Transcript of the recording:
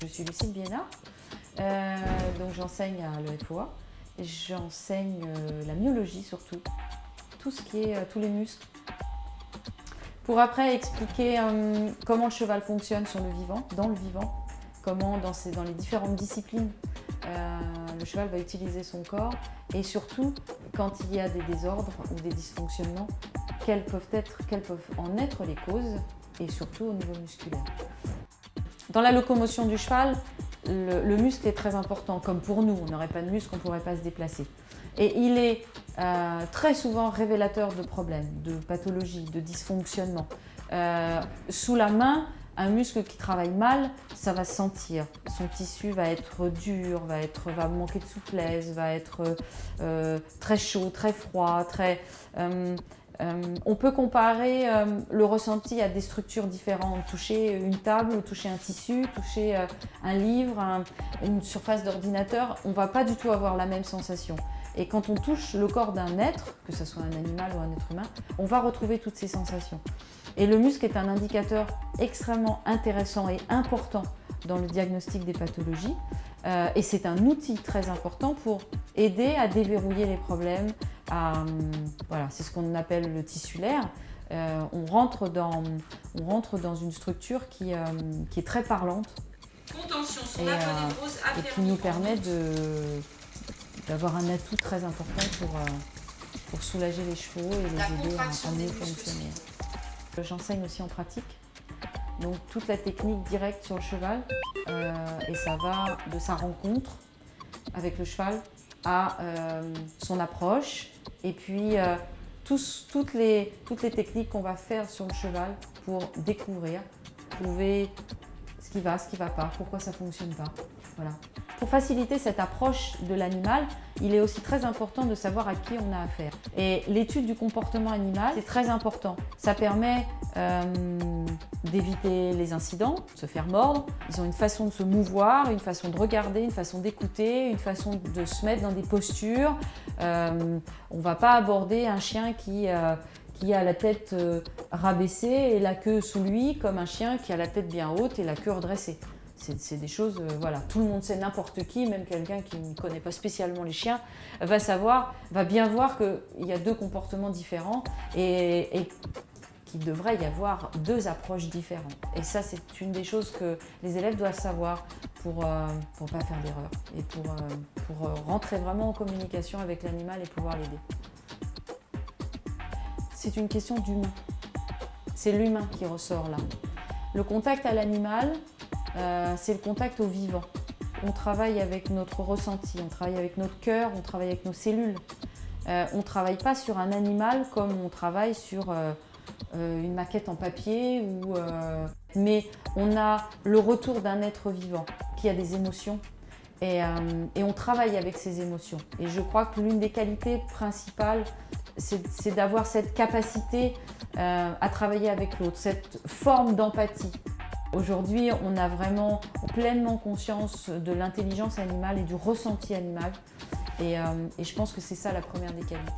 Je suis Lucille Biénard, donc j'enseigne à l'EFOA. J'enseigne la myologie surtout, tout ce qui est tous les muscles. Pour après expliquer comment le cheval fonctionne sur le vivant, dans le vivant, comment dans les différentes disciplines le cheval va utiliser son corps et surtout quand il y a des désordres ou des dysfonctionnements, quelles peuvent en être les causes et surtout au niveau musculaire. Dans la locomotion du cheval, le muscle est très important, comme pour nous, on n'aurait pas de muscle, on ne pourrait pas se déplacer. Et il est très souvent révélateur de problèmes, de pathologies, de dysfonctionnements. Sous la main, un muscle qui travaille mal, ça va se sentir. Son tissu va être dur, va manquer de souplesse, va être très chaud, très froid, on peut comparer le ressenti à des structures différentes. Toucher une table, ou toucher un tissu, toucher un livre, une surface d'ordinateur, on ne va pas du tout avoir la même sensation. Et quand on touche le corps d'un être, que ce soit un animal ou un être humain, on va retrouver toutes ces sensations. Et le muscle est un indicateur extrêmement intéressant et important dans le diagnostic des pathologies. Et c'est un outil très important pour aider à déverrouiller les problèmes. Voilà, c'est ce qu'on appelle le tissulaire. On rentre dans une structure qui est très parlante et qui nous permet d'avoir un atout très important pour soulager les chevaux et les aider à mieux fonctionner. J'enseigne aussi en pratique, donc toute la technique directe sur le cheval et ça va de sa rencontre avec le cheval à son approche et puis toutes les techniques qu'on va faire sur le cheval pour découvrir, trouver ce qui va pas, pourquoi ça ne fonctionne pas. Voilà. Pour faciliter cette approche de l'animal, il est aussi très important de savoir à qui on a affaire. Et l'étude du comportement animal, c'est très important. Ça permet d'éviter les incidents, de se faire mordre. Ils ont une façon de se mouvoir, une façon de regarder, une façon d'écouter, une façon de se mettre dans des postures. On ne va pas aborder un chien qui a la tête rabaissée et la queue sous lui, comme un chien qui a la tête bien haute et la queue redressée. C'est des choses, voilà, tout le monde sait, n'importe qui, même quelqu'un qui ne connaît pas spécialement les chiens, va bien voir qu'il y a deux comportements différents et qu'il devrait y avoir deux approches différentes. Et ça, c'est une des choses que les élèves doivent savoir pour ne pas faire d'erreur et pour rentrer vraiment en communication avec l'animal et pouvoir l'aider. C'est une question d'humain. C'est l'humain qui ressort là. Le contact à l'animal, c'est le contact au vivant. On travaille avec notre ressenti, on travaille avec notre cœur, on travaille avec nos cellules. On ne travaille pas sur un animal comme on travaille sur une maquette en papier, mais on a le retour d'un être vivant qui a des émotions et on travaille avec ces émotions. Et je crois que l'une des qualités principales, c'est d'avoir cette capacité à travailler avec l'autre, cette forme d'empathie. Aujourd'hui, on a vraiment pleinement conscience de l'intelligence animale et du ressenti animal. Et je pense que c'est ça la première des qualités.